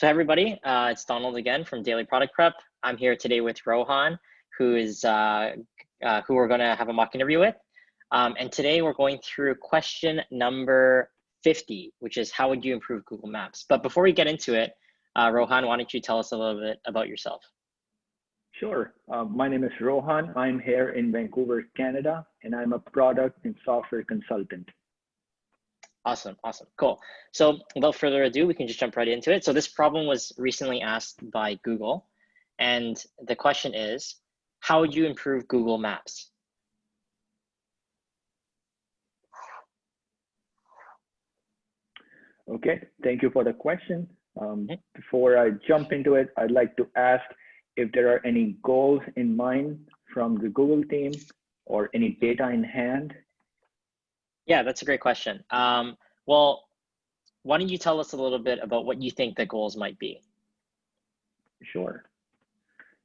So everybody, it's Donald again from Daily Product Prep. I'm here today with Rohan, who we're going to have a mock interview with. And today we're going through question number 50, which is how would you improve Google Maps? But before we get into it, Rohan, why don't you tell us a little bit about yourself? Sure. My name is Rohan. I'm here in Vancouver, Canada, and I'm a product and software consultant. Awesome, cool. So without further ado, we can just jump right into it. So this problem was recently asked by Google, and the question is, how would you improve Google Maps? Okay, thank you for the question. Before I jump into it, I'd like to ask if there are any goals in mind from the Google team or any data in hand. Yeah, that's a great question. Well, why don't you tell us a little bit about what you think the goals might be? Sure.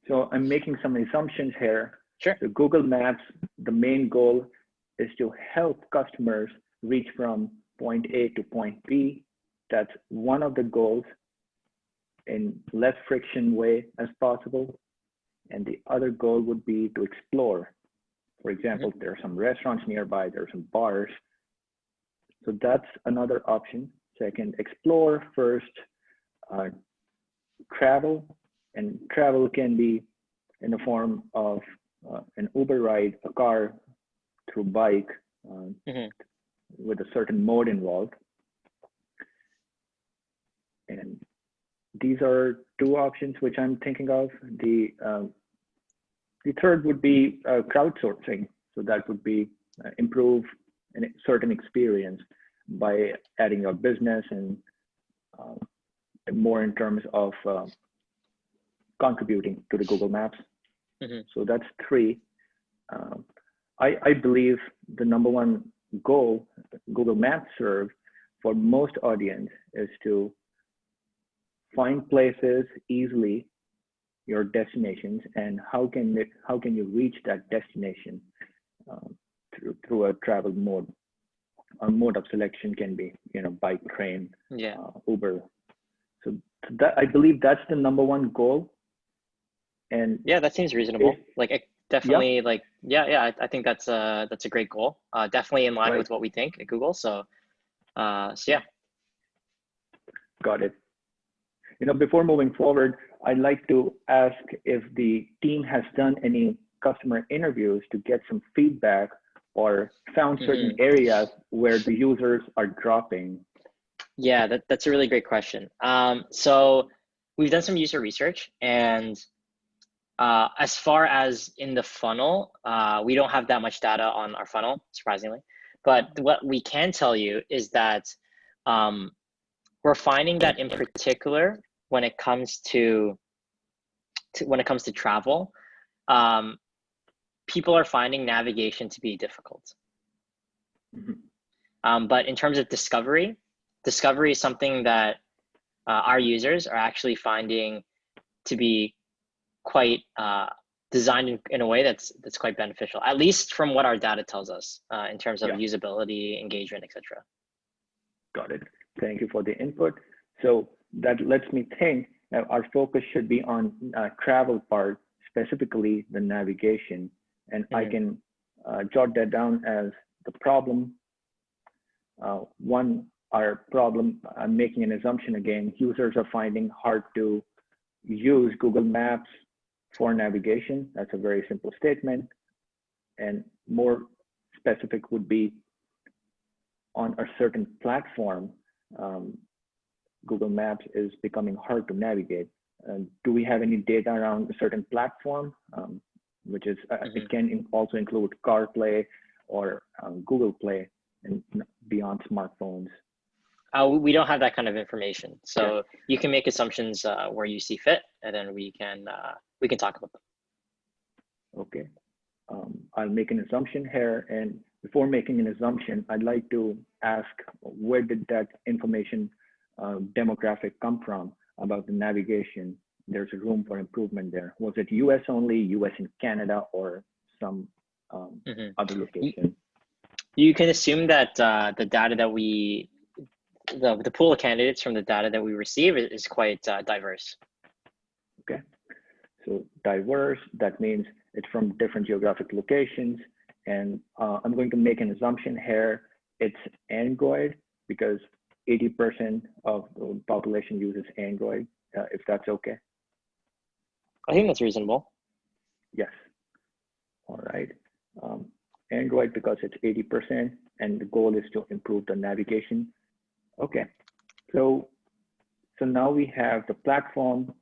So I'm making some assumptions here. Sure. So Google Maps, the main goal is to help customers reach from point A to point B. That's one of the goals in less friction way as possible. And the other goal would be to explore. For example, there are some restaurants nearby, there are some bars. So that's another option. Second, explore. First, travel. And travel can be in the form of an Uber ride, a car, through bike, with a certain mode involved. And these are two options which I'm thinking of. The third would be crowdsourcing. So that would be improve a certain experience by adding your business and more in terms of contributing to the Google Maps. So that's three. I believe the number one goal Google Maps serve for most audience is to find places easily, your destinations, and how can you reach that destination through a travel mode. A mode of selection can be, bike, train, Uber. So that, I believe that's the number one goal. And yeah, that seems reasonable. Definitely, I think that's a great goal. Definitely in line with what we think at Google. So yeah. Got it. Before moving forward, I'd like to ask if the team has done any customer interviews to get some feedback or found certain areas where the users are dropping. Yeah, that's a really great question. So we've done some user research, and as far as in the funnel, we don't have that much data on our funnel, surprisingly. But what we can tell you is that we're finding that in particular, when it comes to travel, people are finding navigation to be difficult. But in terms of discovery is something that our users are actually finding to be quite designed in a way that's quite beneficial, at least from what our data tells us in terms of usability, engagement, etc. Got it. Thank you for the input. So that lets me think that our focus should be on travel part, specifically the navigation. And I can jot that down as the problem. Our problem, I'm making an assumption again, users are finding hard to use Google Maps for navigation. That's a very simple statement. And more specific would be on a certain platform, Google Maps is becoming hard to navigate. Do we have any data around a certain platform, which is, it can also include CarPlay or Google Play and beyond smartphones? We don't have that kind of information. So you can make assumptions where you see fit, and then we can talk about them. Okay. I'll make an assumption here. And before making an assumption, I'd like to ask, where did that information demographic come from about the navigation? There's a room for improvement there. Was it US only, US and Canada, or some other location? You can assume that the data that we the pool of candidates from the data that we receive is quite diverse. Okay, so diverse, that means it's from different geographic locations. And I'm going to make an assumption here. It's Android because 80% of the population uses Android, if that's okay. I think that's reasonable. Yes. All right. Android because it's 80%, and the goal is to improve the navigation. Okay. So now we have the platform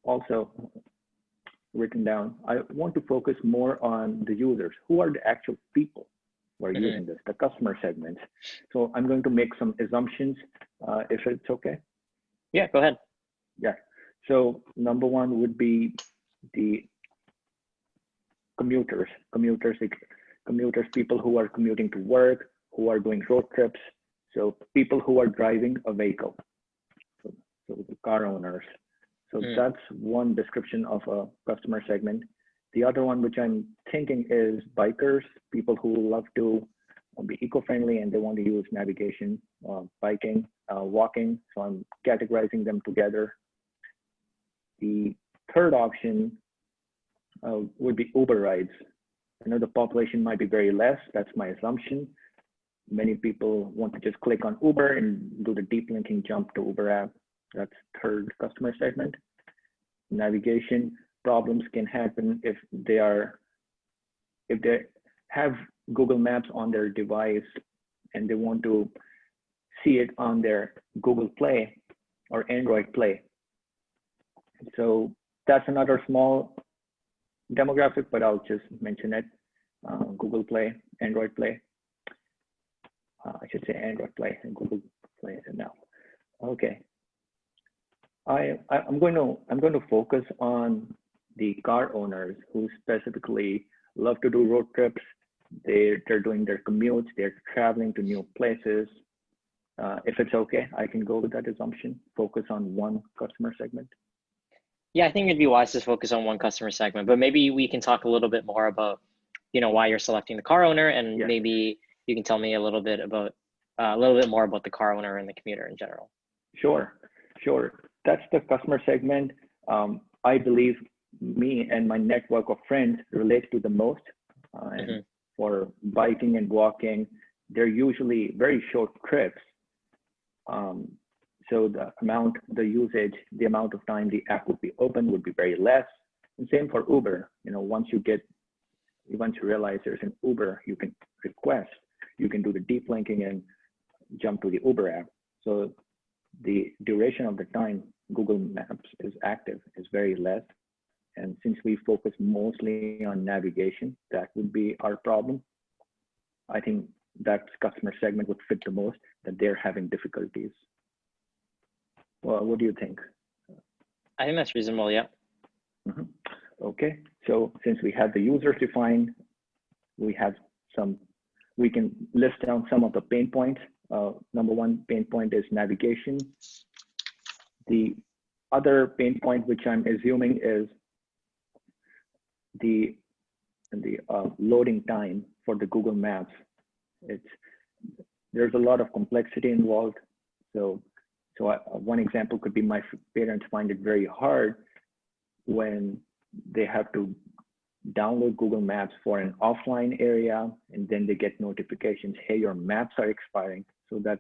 also written down. I want to focus more on the users. Who are the actual people who are using this, the customer segments? So I'm going to make some assumptions, if it's okay. Yeah, go ahead. Yeah. So number one would be the commuters, people who are commuting to work, who are doing road trips. So people who are driving a vehicle, so the car owners. So that's one description of a customer segment. The other one, which I'm thinking, is bikers, people who love to be eco-friendly and they want to use navigation, biking, walking. So I'm categorizing them together. The third option would be Uber rides. I know the population might be very less. That's my assumption. Many people want to just click on Uber and do the deep linking jump to Uber app. That's third customer segment. Navigation problems can happen if they have Google Maps on their device and they want to see it on their Google Play or Android Play. So that's another small demographic, but I'll just mention it. Google Play, Android Play. I should say Android Play and Google Play now. Okay. I'm going to focus on the car owners who specifically love to do road trips. They're doing their commutes. They're traveling to new places. If it's okay, I can go with that assumption. Focus on one customer segment. Yeah, I think it'd be wise to focus on one customer segment, but maybe we can talk a little bit more about, why you're selecting the car owner, and maybe you can tell me a little bit more about the car owner and the commuter in general. Sure. That's the customer segment. I believe me and my network of friends relate to the most. And for biking and walking, they're usually very short trips. So the amount of time the app would be open would be very less. And same for Uber. Once you realize there's an Uber, you can request, you can do the deep linking and jump to the Uber app. So the duration of the time Google Maps is active is very less. And since we focus mostly on navigation, that would be our problem. I think that customer segment would fit the most, that they're having difficulties. Well, what do you think? I think that's reasonable, yeah. Okay, so since we have the users defined, we can list down some of the pain points. Number one pain point is navigation. The other pain point, which I'm assuming, is the loading time for the Google Maps. There's a lot of complexity involved. So one example could be my parents find it very hard when they have to download Google Maps for an offline area, and then they get notifications, hey, your maps are expiring. So that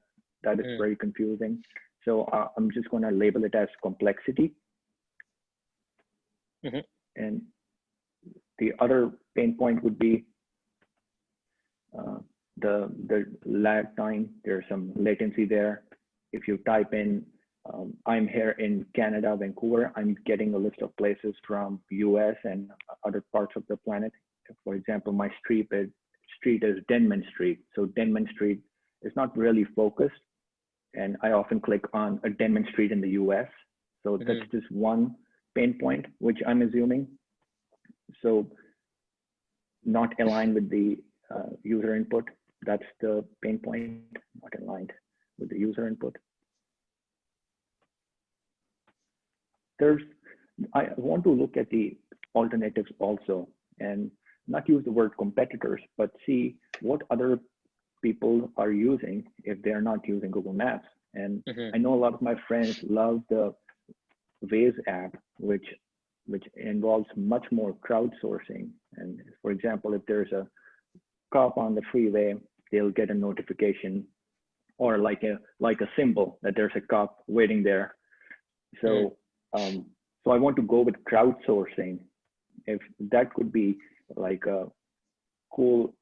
is very confusing. So I'm just going to label it as complexity. And the other pain point would be the lag time. There's some latency there. If you type in, I'm here in Canada, Vancouver, I'm getting a list of places from US and other parts of the planet. For example, my street is Denman Street. So Denman Street is not really focused. And I often click on a Denman Street in the US. So that's just one pain point, which I'm assuming. So not aligned with the user input. That's the pain point, not aligned with the user input. I want to look at the alternatives also, and not use the word competitors, but see what other people are using if they're not using Google Maps. And I know a lot of my friends love the Waze app, which involves much more crowdsourcing. And for example, if there's a cop on the freeway, they'll get a notification or like a symbol that there's a cop waiting there. So so I want to go with crowdsourcing. If that could be like a cool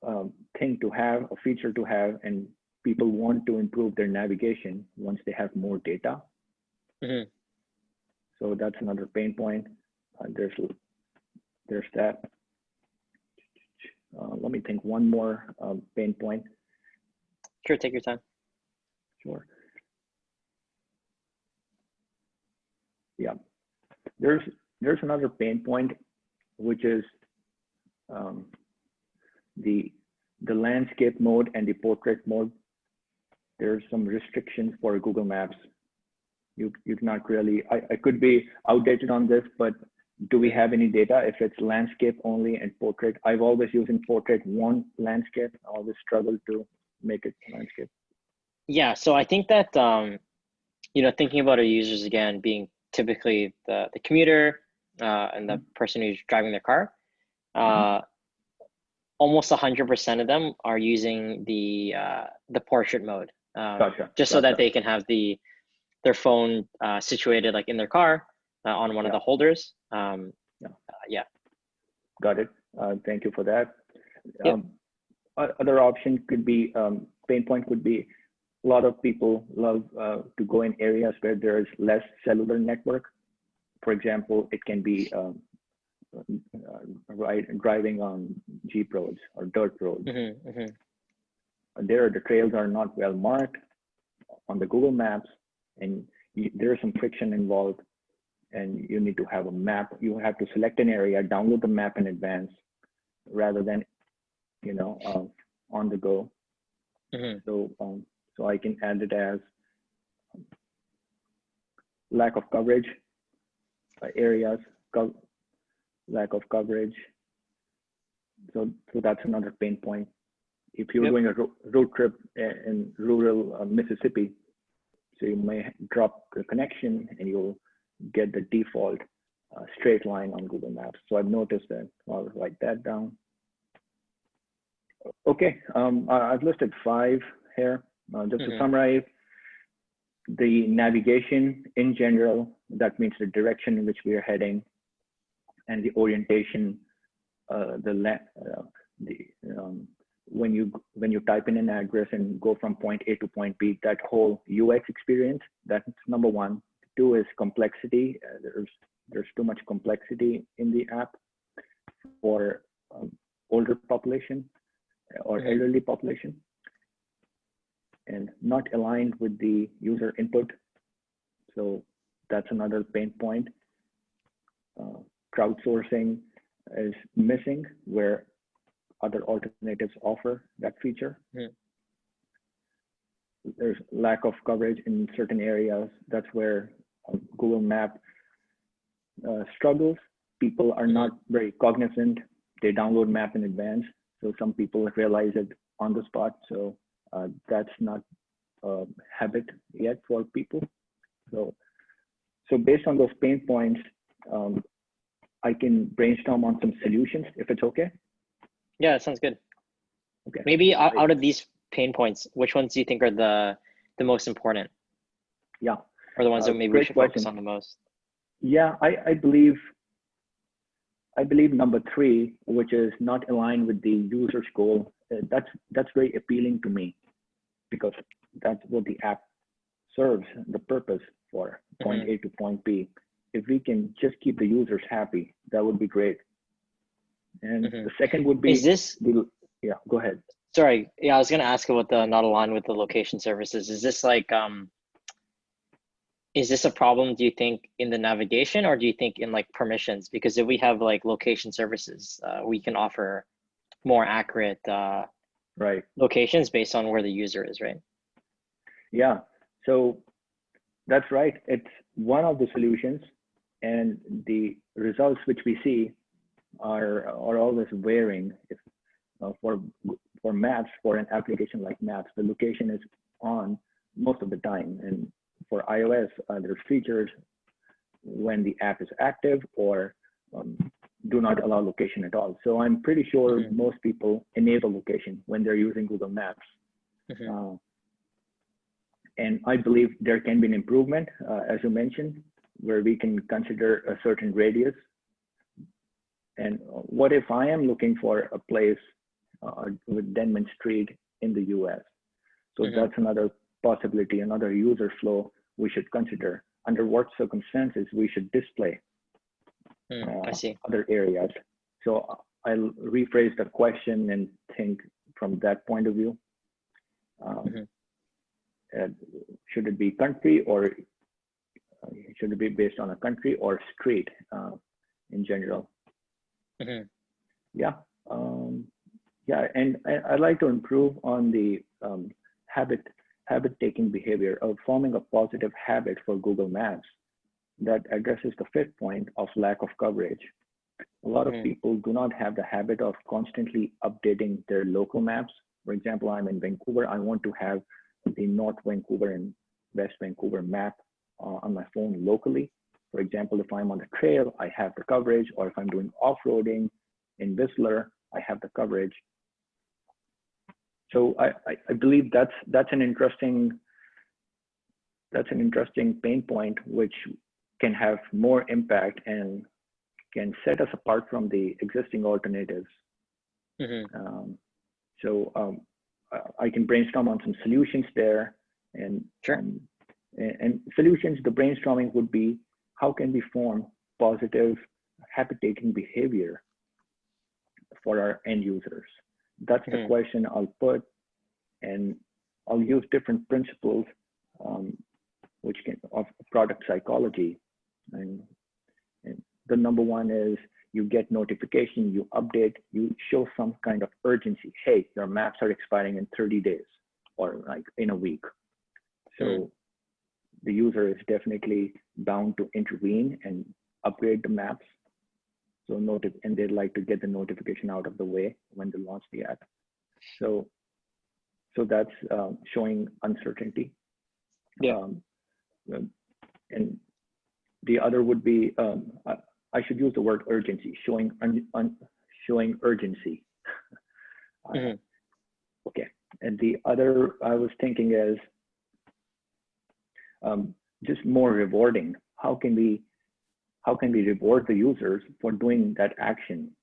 thing to have, a feature to have, and people want to improve their navigation once they have more data. So that's another pain point. There's that. Let me think one more pain point. Sure, take your time. Sure. Yeah, there's another pain point, which is the landscape mode and the portrait mode. There's some restrictions for Google Maps. You cannot really, I could be outdated on this, but do we have any data if it's landscape only and portrait? I've always used in portrait one landscape. I always struggle to make it landscape. Yeah, so I think that, you know, thinking about our users again, being typically the commuter and the person who's driving their car, almost 100% of them are using the portrait mode, just so that they can have their phone situated like in their car on one of the holders. Yeah. Got it. Thank you for that. Other option could be, pain point could be, a lot of people love to go in areas where there is less cellular network. For example, it can be driving on Jeep roads or dirt roads. There, the trails are not well marked on the Google Maps, and there's some friction involved, and you need to have a map. You have to select an area, download the map in advance, rather than, you know, on the go. So I can add it as lack of coverage areas, lack of coverage. So that's another pain point. If you're doing a road trip in rural Mississippi, so you may drop the connection and you'll get the default straight line on Google Maps. So I've noticed that. I'll write that down. Okay, I've listed 5 here. Just to summarize, the navigation in general, that means the direction in which we are heading, and the orientation, when you type in an address and go from point A to point B, that whole UX experience, that's number 1. 2 is complexity. There's too much complexity in the app for older population or elderly population, and not aligned with the user input. So that's another pain point. Crowdsourcing is missing where other alternatives offer that feature. There's lack of coverage in certain areas. That's where Google Map struggles. People are not very cognizant. They download map in advance. So some people realize it on the spot. So that's not a habit yet for people. So based on those pain points, I can brainstorm on some solutions if it's okay. Yeah, that sounds good. Okay. Maybe out of these pain points, which ones do you think are the most important? Yeah. Or the ones that maybe we should focus on the most? Yeah, I believe number 3, which is not aligned with the user's goal, that's very appealing to me, because that's what the app serves the purpose for, point A to point B. If we can just keep the users happy, that would be great. And the second would be, yeah, go ahead. Sorry, yeah, I was gonna ask about the not aligned with the location services. Is this like, is this a problem, do you think, in the navigation, or do you think in like permissions? Because if we have like location services, we can offer more accurate locations based on where the user is, right? Yeah, so that's right. It's one of the solutions, and the results which we see are always varying. for maps, for an application like maps, the location is on most of the time. And for iOS, there's features when the app is active or do not allow location at all. So I'm pretty sure most people enable location when they're using Google Maps. And I believe there can be an improvement, as you mentioned, where we can consider a certain radius. And what if I am looking for a place with Denman Street in the US? So that's another possibility, another user flow we should consider. Under what circumstances we should display I see. other areas. So I'll rephrase the question and think from that point of view. Should it be country, or should it be based on a country or street in general? Yeah, yeah, and I'd like to improve on the habit-taking behavior of forming a positive habit for Google Maps that addresses the fifth point of lack of coverage. A lot of people do not have the habit of constantly updating their local maps. For example, I'm in Vancouver. I want to have the North Vancouver and West Vancouver map on my phone locally. For example, if I'm on the trail, I have the coverage, or if I'm doing off-roading in Whistler, I have the coverage. So I believe that's an interesting pain point, which can have more impact and can set us apart from the existing alternatives. I can brainstorm on some solutions there, and and solutions. The brainstorming would be, how can we form positive habit-taking behavior for our end users? That's the question I'll put, and I'll use different principles, which of product psychology. And the number one is, you get notification, you update, you show some kind of urgency. Hey, your maps are expiring in 30 days or like in a week. So the user is definitely bound to intervene and upgrade the maps. So and they'd like to get the notification out of the way when they launch the app. So that's showing uncertainty. And the other would be, I should use the word urgency, showing urgency. Okay, and the other I was thinking is just more rewarding. How can we reward the users for doing that action?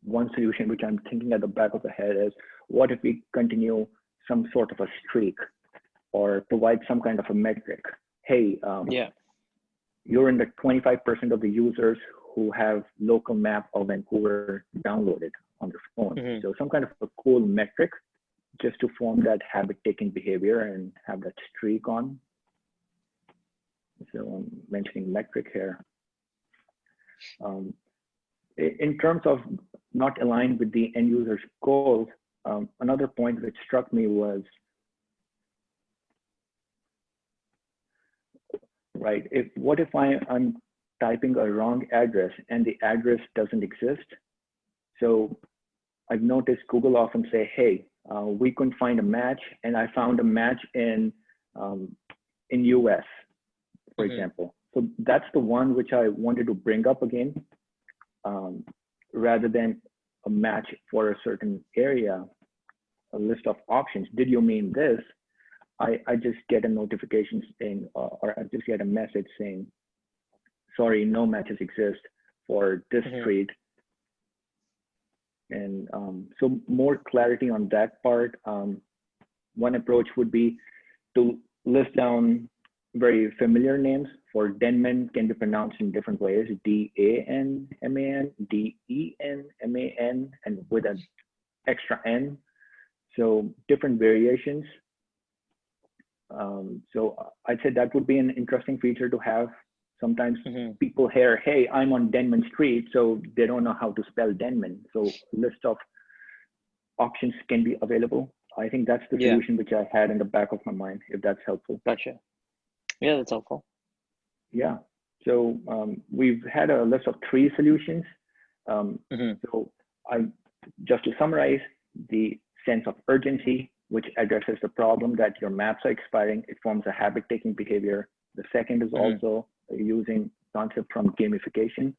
One solution which I'm thinking at the back of the head is, what if we continue some sort of a streak, or provide some kind of a metric? Hey, you're in the 25% of the users who have local map of Vancouver downloaded on their phone. So some kind of a cool metric just to form that habit-taking behavior and have that streak on. So I'm mentioning metric here. In terms of not aligned with the end user's goals, another point which struck me was, right, what if I'm typing a wrong address and the address doesn't exist? So I've noticed Google often say, hey, we couldn't find a match, and I found a match in US, for example. So that's the one which I wanted to bring up again, rather than a match for a certain area, a list of options. Did you mean this? I just get a notification saying, or I just get a message saying, sorry, no matches exist for this street. And so more clarity on that part. One approach would be to list down very familiar names. For Denman can be pronounced in different ways: D-A-N-M-A-N, D-E-N-M-A-N, and with an extra N. So different variations. So I'd say that would be an interesting feature to have. Sometimes people hear, hey, I'm on Denman Street, so they don't know how to spell Denman. So list of options can be available. I think that's the solution which I had in the back of my mind, if that's helpful. Gotcha. Yeah, that's helpful. Yeah. So we've had a list of 3 solutions. So just to summarize, the sense of urgency, which addresses the problem that your maps are expiring. It forms a habit-taking behavior. The second is also using concept from gamification,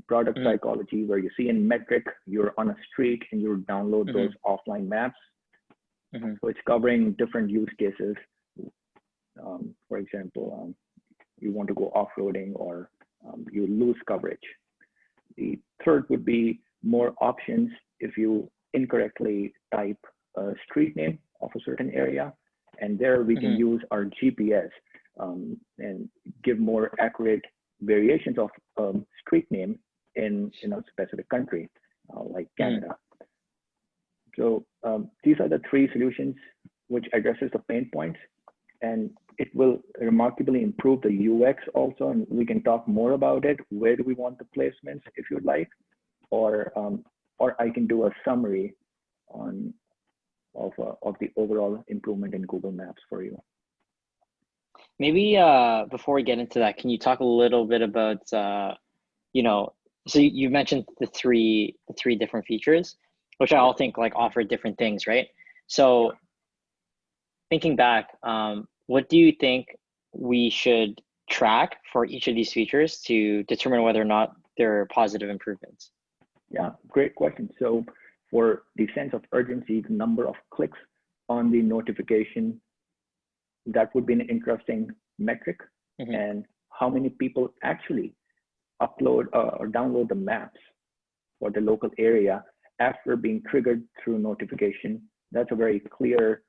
product psychology, where you see in metric, you're on a streak and you download those offline maps. So it's covering different use cases. For example, you want to go off-roading or you lose coverage. The third would be more options if you incorrectly type a street name of a certain area, and there we can use our GPS and give more accurate variations of street name in a specific country, like Canada. So these are the three solutions which addresses the pain points, and it will remarkably improve the UX also, and we can talk more about it. Where do we want the placements, if you'd like, or I can do a summary of the overall improvement in Google Maps for you. Maybe before we get into that, can you talk a little bit about so you mentioned the three different features, which I all think like offer different things, right? So thinking back, what do you think we should track for each of these features to determine whether or not they're positive improvements? Yeah, great question. So for the sense of urgency, the number of clicks on the notification, that would be an interesting metric. And how many people actually upload or download the maps for the local area after being triggered through notification. That's a very clear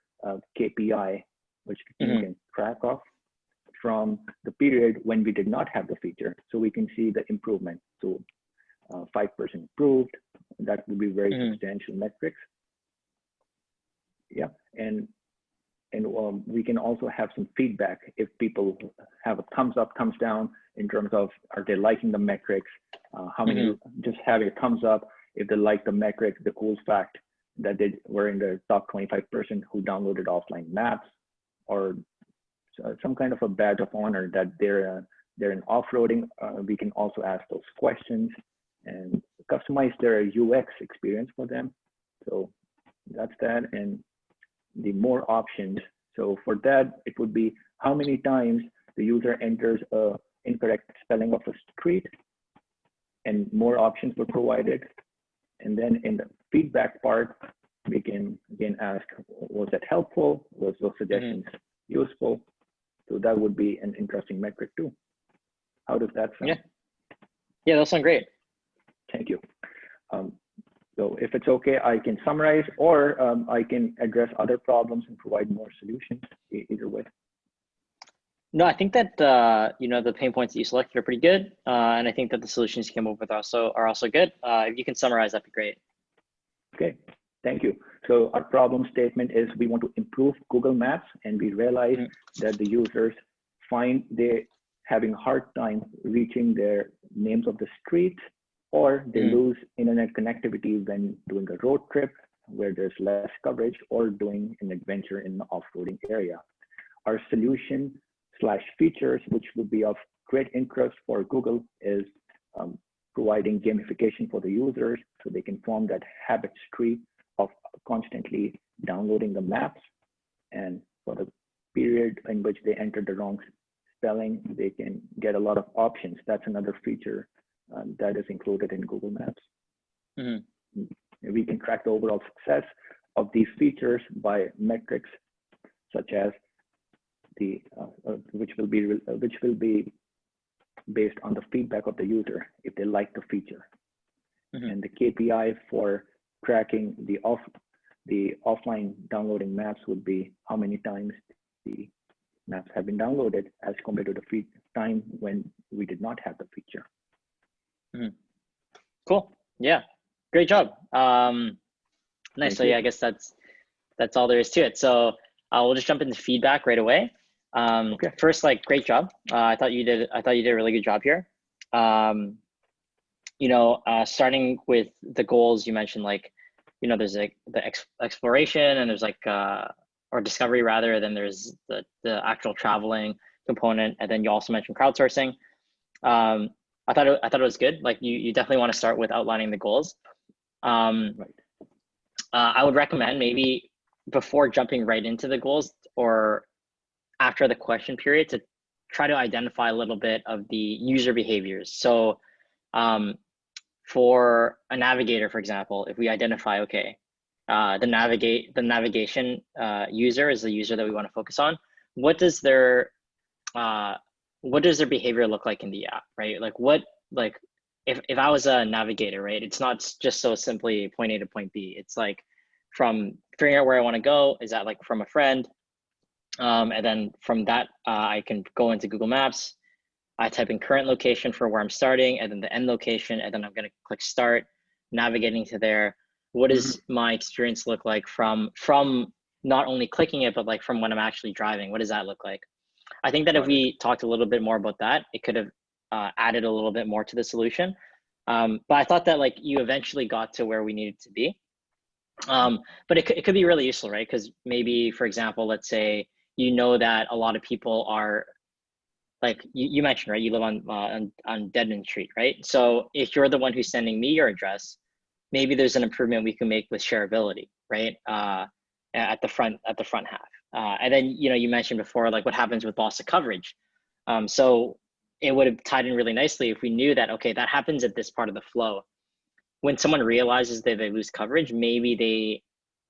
KPI, which you can track off from the period when we did not have the feature. So we can see the improvement. So 5% improved, that would be very substantial metrics. Yeah, and we can also have some feedback if people have a thumbs up, thumbs down in terms of are they liking the metrics, how many just have a thumbs up if they like the metric, the cool fact that they were in the top 25% who downloaded offline maps, or some kind of a badge of honor that they're in off-roading. We can also ask those questions and customize their UX experience for them. So that's that. And the more options. So for that, it would be how many times the user enters a incorrect spelling of a street, and more options were provided. And then in the feedback part, we can again ask, was that helpful? Was those suggestions useful? So that would be an interesting metric too. How does that sound? Yeah, those sound great. Thank you. So if it's okay, I can summarize, or I can address other problems and provide more solutions, either way. No, I think that the pain points that you selected are pretty good, and I think that the solutions you came up with are also good. If you can summarize, that'd be great. Okay, thank you. So our problem statement is we want to improve Google Maps, and we realize that the users find they're having a hard time reaching their names of the streets, or they lose internet connectivity when doing a road trip where there's less coverage, or doing an adventure in the off-roading area. Our solution / features, which would be of great interest for Google, is providing gamification for the users so they can form that habit streak of constantly downloading the maps. And for the period in which they enter the wrong spelling, they can get a lot of options. That's another feature that is included in Google Maps. We can track the overall success of these features by metrics such as the which will be based on the feedback of the user if they like the feature. And the KPI for tracking the offline downloading maps would be how many times the maps have been downloaded as compared to the time when we did not have the feature. Cool. Yeah, great job. Nice. So yeah, I guess that's all there is to it. So we'll just jump into feedback right away. Okay. First, great job. I thought you did a really good job here. Starting with the goals you mentioned, there's the exploration, and there's or discovery rather, then there's the actual traveling component, and then you also mentioned crowdsourcing. I thought it was good. You definitely want to start with outlining the goals. Right. I would recommend maybe before jumping right into the goals or after the question period to try to identify a little bit of the user behaviors. So for a navigator, for example, if we identify, okay, the navigation user is the user that we want to focus on. What does their behavior look like in the app, right? Like if I was a navigator, right, it's not just so simply point A to point B. It's like from figuring out where I want to go, is that like from a friend? And then from that, I can go into Google Maps. I type in current location for where I'm starting, and then the end location, and then I'm going to click start, navigating to there. What does my experience look like from not only clicking it, but like from when I'm actually driving? What does that look like? I think that if we talked a little bit more about that, it could have added a little bit more to the solution. But I thought that like you eventually got to where we needed to be. But it could be really useful, right? Because maybe, for example, let's say you know that a lot of people are like you mentioned, right? You live on Deadman Street, right? So if you're the one who's sending me your address, maybe there's an improvement we can make with shareability, right? At the front half. And then you mentioned before like what happens with loss of coverage. So it would have tied in really nicely if we knew that, okay, that happens at this part of the flow. When someone realizes that they lose coverage, maybe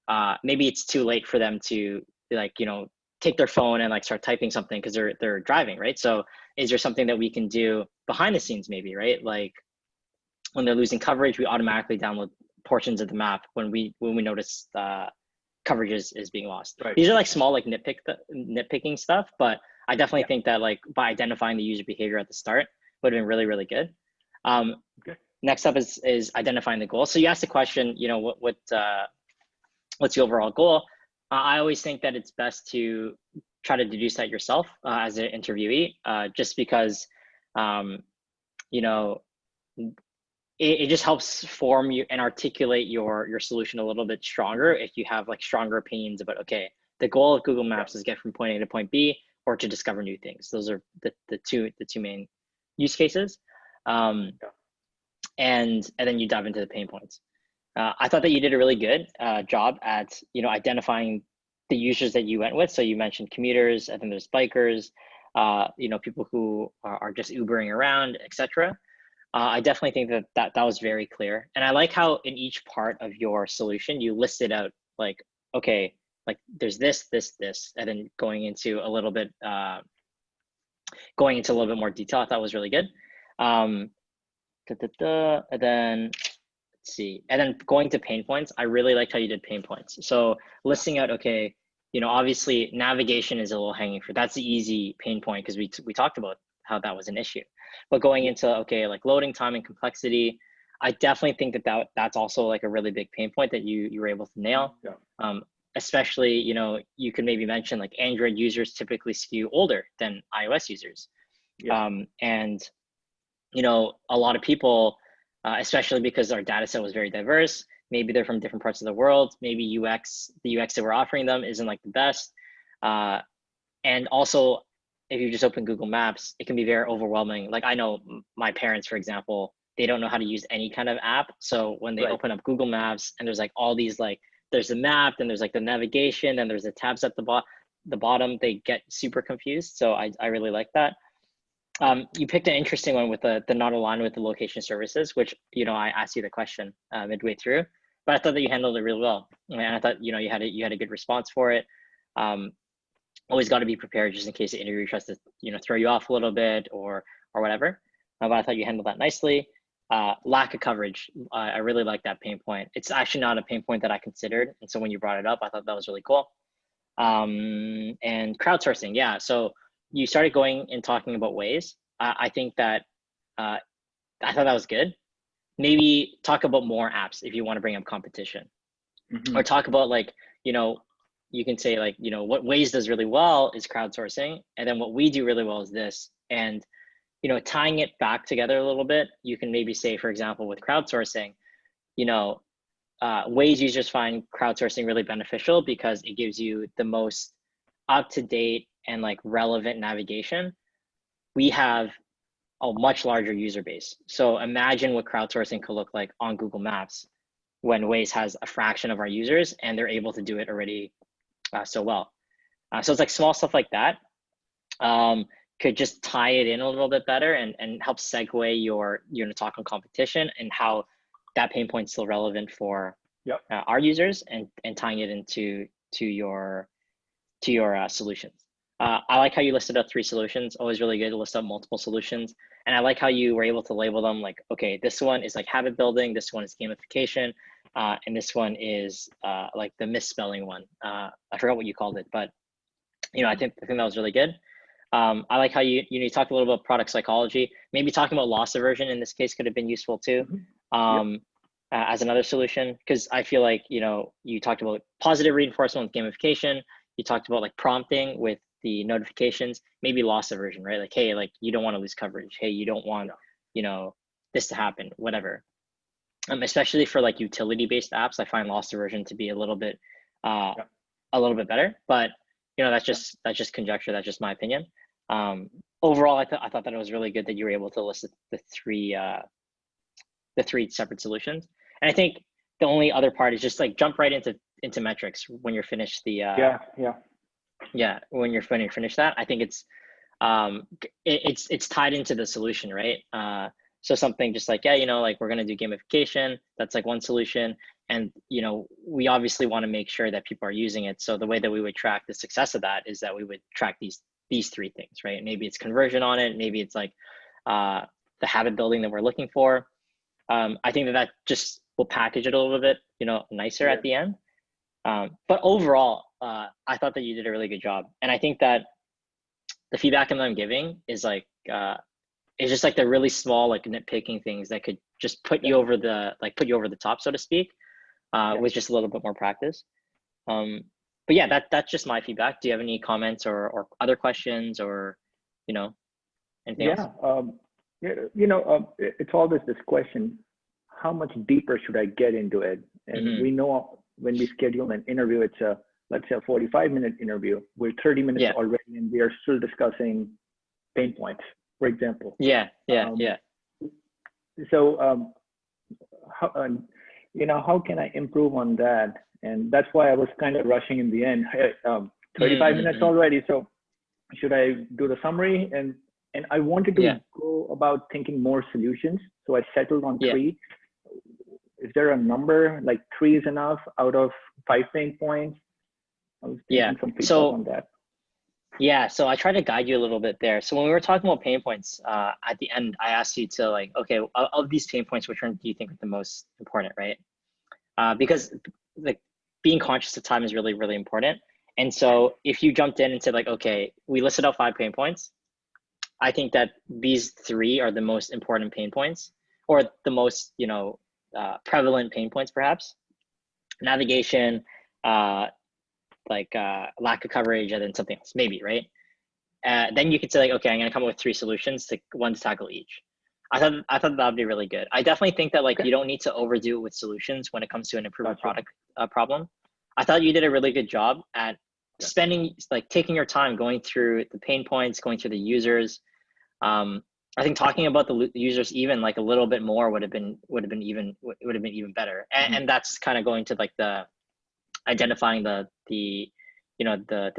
it's too late for them to like take their phone and like start typing something because they're driving, right? So is there something that we can do behind the scenes, maybe, right? Like when they're losing coverage, we automatically download portions of the map when we notice coverage is being lost. Right. These are like small like nitpicking stuff, but I definitely think that like by identifying the user behavior at the start would have been really, really good. Okay. Next up is identifying the goal. So you asked the question, what's the overall goal? I always think that it's best to try to deduce that yourself as an interviewee, just because, it just helps form you and articulate your solution a little bit stronger if you have like stronger opinions about, okay, the goal of Google Maps is get from point A to point B or to discover new things. Those are the two main use cases. And then you dive into the pain points. I thought that you did a really good job at identifying the users that you went with. So you mentioned commuters, I think there's bikers, people who are just Ubering around, etc. I definitely think that was very clear. And I like how in each part of your solution, you listed out like, okay, like there's this, and then going into a little bit more detail. I thought was really good. And then let's see, and then going to pain points. I really liked how you did pain points. So listing out, okay, obviously navigation is a little hanging fruit. That's the easy pain point because we talked about how that was an issue. But going into, okay, like loading time and complexity, I definitely think that's also like a really big pain point that you were able to nail. Yeah. Especially, you could maybe mention like Android users typically skew older than iOS users. Yeah. And, a lot of people, especially because our data set was very diverse, maybe they're from different parts of the world, maybe the UX that we're offering them isn't like the best. And also, if you just open Google Maps, it can be very overwhelming. Like I know my parents, for example, they don't know how to use any kind of app. So when they open up Google Maps and there's like all these, like there's the map, then there's like the navigation, and there's the tabs at the bottom, they get super confused. So I really like that. You picked an interesting one with the not aligned with the location services, which, I asked you the question midway through, but I thought that you handled it really well. And I thought, you had a good response for it. Always got to be prepared just in case the interviewer tries to, throw you off a little bit or whatever. But I thought you handled that nicely. Lack of coverage. I really like that pain point. It's actually not a pain point that I considered. And so when you brought it up, I thought that was really cool. And crowdsourcing. Yeah. So you started going and talking about ways. I think that I thought that was good. Maybe talk about more apps if you want to bring up competition, or talk about like, you can say like, what Waze does really well is crowdsourcing. And then what we do really well is this. And, tying it back together a little bit, you can maybe say, for example, with crowdsourcing, Waze users find crowdsourcing really beneficial because it gives you the most up-to-date and like relevant navigation. We have a much larger user base. So imagine what crowdsourcing could look like on Google Maps. when Waze has a fraction of our users and they're able to do it already so well. So it's like small stuff like that could just tie it in a little bit better and help segue your talk on competition and how that pain point is still relevant for our users and tying it into your solutions. I like how you listed up 3 solutions. Always really good to list up multiple solutions. And I like how you were able to label them like, okay, this one is like habit building, this one is gamification, and this one is like the misspelling one. I forgot what you called it, but I think that was really good. I like how you talked a little about product psychology. Maybe talking about loss aversion in this case could have been useful too, as another solution, because I feel like you talked about positive reinforcement with gamification. You talked about like prompting with the notifications, maybe loss aversion, right? Like, hey, like you don't want to lose coverage. Hey, you don't want this to happen, whatever. Especially for like utility-based apps, I find loss aversion to be a little bit better. But that's just conjecture. That's just my opinion. Overall, I thought that it was really good that you were able to list the three separate solutions. And I think the only other part is just like jump right into metrics when you're finished the when you're finished that. I think it's tied into the solution, right? So something just like like we're gonna do gamification. That's like one solution, and we obviously want to make sure that people are using it. So the way that we would track the success of that is that we would track these 3 things, right? Maybe it's conversion on it. Maybe it's like the habit building that we're looking for. I think that just will package it a little bit, nicer at the end. But overall, I thought that you did a really good job. And I think that the feedback that I'm giving is like, it's just like the really small, like nitpicking things that could just put you over the top, so to speak, with just a little bit more practice. But yeah, that's just my feedback. Do you have any comments or other questions or, anything else? It's always this question, how much deeper should I get into it? And we know when we schedule an interview, it's let's say a 45-minute interview. We're 30 minutes already, and we are still discussing pain points, for example. So, how can I improve on that? And that's why I was kind of rushing in the end. 35 minutes already. So should I do the summary? And I wanted to go about thinking more solutions. So I settled on 3. Is there a number like 3 is enough out of 5 pain points? I was thinking some feedback on that. Yeah, so I tried to guide you a little bit there. So when we were talking about pain points, at the end, I asked you to like, okay, of these pain points, which one do you think are the most important, right? Because like being conscious of time is really, really important. And so if you jumped in and said like, okay, we listed out 5 pain points, I think that these 3 are the most important pain points, or the most, prevalent pain points, perhaps. Navigation, lack of coverage, and then something else, maybe, right? Then you could say like, okay, I'm gonna come up with 3 solutions to tackle each. I thought that would be really good. I definitely think that like you don't need to overdo it with solutions when it comes to an improvement product problem. I thought you did a really good job at spending, like taking your time going through the pain points, going through the users. I think talking about the users even like a little bit more would have been even better. And that's kind of going to like the identifying the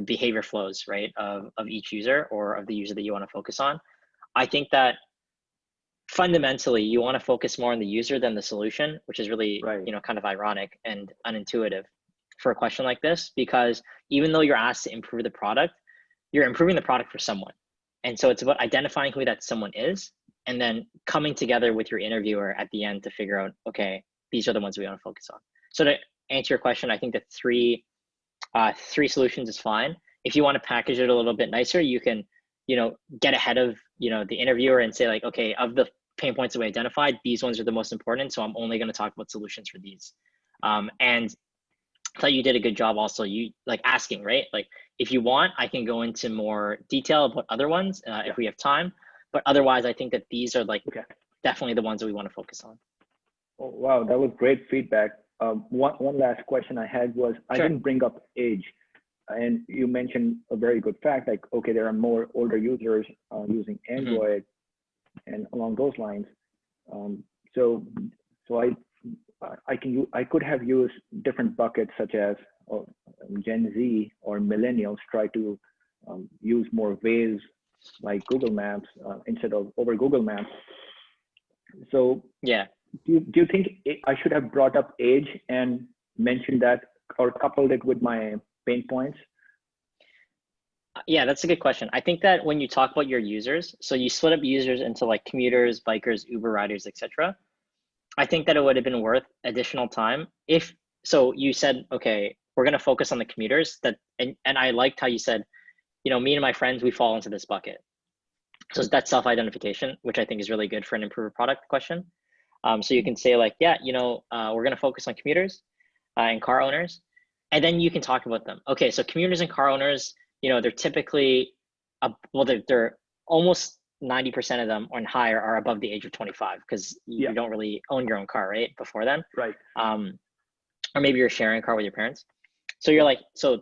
behavior flows, right, of each user or of the user that you want to focus on. I think that fundamentally you want to focus more on the user than the solution, which is really kind of ironic and unintuitive for a question like this, because even though you're asked to improve the product, you're improving the product for someone. And so it's about identifying who that someone is and then coming together with your interviewer at the end to figure out, okay, these are the ones we want to focus on. So to answer your question, I think that 3 solutions is fine. If you want to package it a little bit nicer, you can, get ahead of, the interviewer and say like, okay, of the pain points that we identified, these ones are the most important. So I'm only going to talk about solutions for these. And I thought you did a good job also, you like asking, right? Like if you want, I can go into more detail about other ones if we have time, but otherwise I think that these are like definitely the ones that we want to focus on. Oh, wow, that was great feedback. One last question I had was, I didn't bring up age, and you mentioned a very good fact, like, okay, there are more older users using Android and along those lines. So I I could have used different buckets such as Gen Z or millennials try to use more ways like Google Maps instead of over Google Maps. So Yeah. do you think I should have brought up age and mentioned that or coupled it with my pain points? Yeah, that's a good question. I think that when you talk about your users, so you split up users into like commuters, bikers, Uber riders, etc. I think that it would have been worth additional time if, so you said, okay, we're going to focus on the commuters and I liked how you said, me and my friends, we fall into this bucket. So that's self-identification, which I think is really good for an improved product question. So you can say like, yeah, we're going to focus on commuters and car owners, and then you can talk about them. Okay, so commuters and car owners, they're typically, they're almost 90% of them or higher are above the age of 25 because you don't really own your own car, right? Before then, right? Or maybe you're sharing a car with your parents. So you're like, so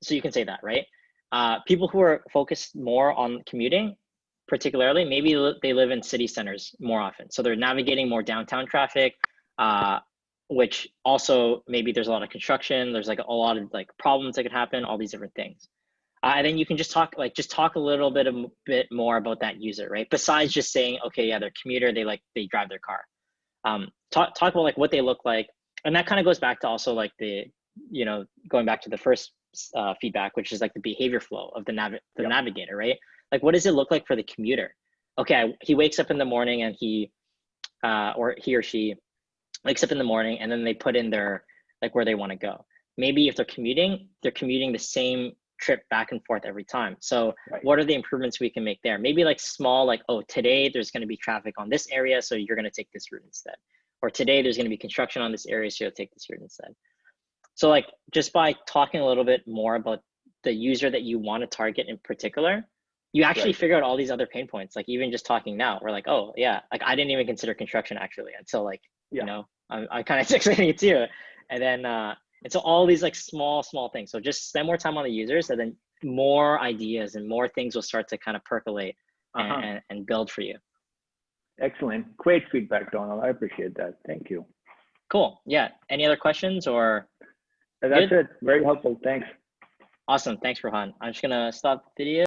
you can say that, right? People who are focused more on commuting, particularly, maybe they live in city centers more often. So they're navigating more downtown traffic, which also maybe there's a lot of construction. There's like a lot of like problems that could happen, all these different things. And then you can just talk a little bit more about that user, right? Besides just saying, okay, yeah, they're commuter, they drive their car. Talk about like what they look like. And that kind of goes back to also like going back to the first feedback, which is like the behavior flow of the navigator, right? Like, what does it look like for the commuter? Okay, he wakes up in the morning and or he or she wakes up in the morning and then they put in their, like where they want to go. Maybe if they're commuting the same trip back and forth every time. So what are the improvements we can make there? Maybe like small, like, oh, today there's going to be traffic on this area, so you're going to take this route instead. Or today there's going to be construction on this area, so you'll take this route instead. So like just by talking a little bit more about the user that you want to target in particular, you actually figure out all these other pain points. Like even just talking now, we're like, oh yeah, like I didn't even consider construction actually until like, I'm kind of explaining it to you. And then, and so all these like small things. So just spend more time on the users, and then more ideas and more things will start to kind of percolate and build for you. Excellent. Great feedback, Donald. I appreciate that. Thank you. Cool. Yeah. Any other questions or? That's it. Very helpful. Thanks. Awesome. Thanks, Rohan. I'm just going to stop the video.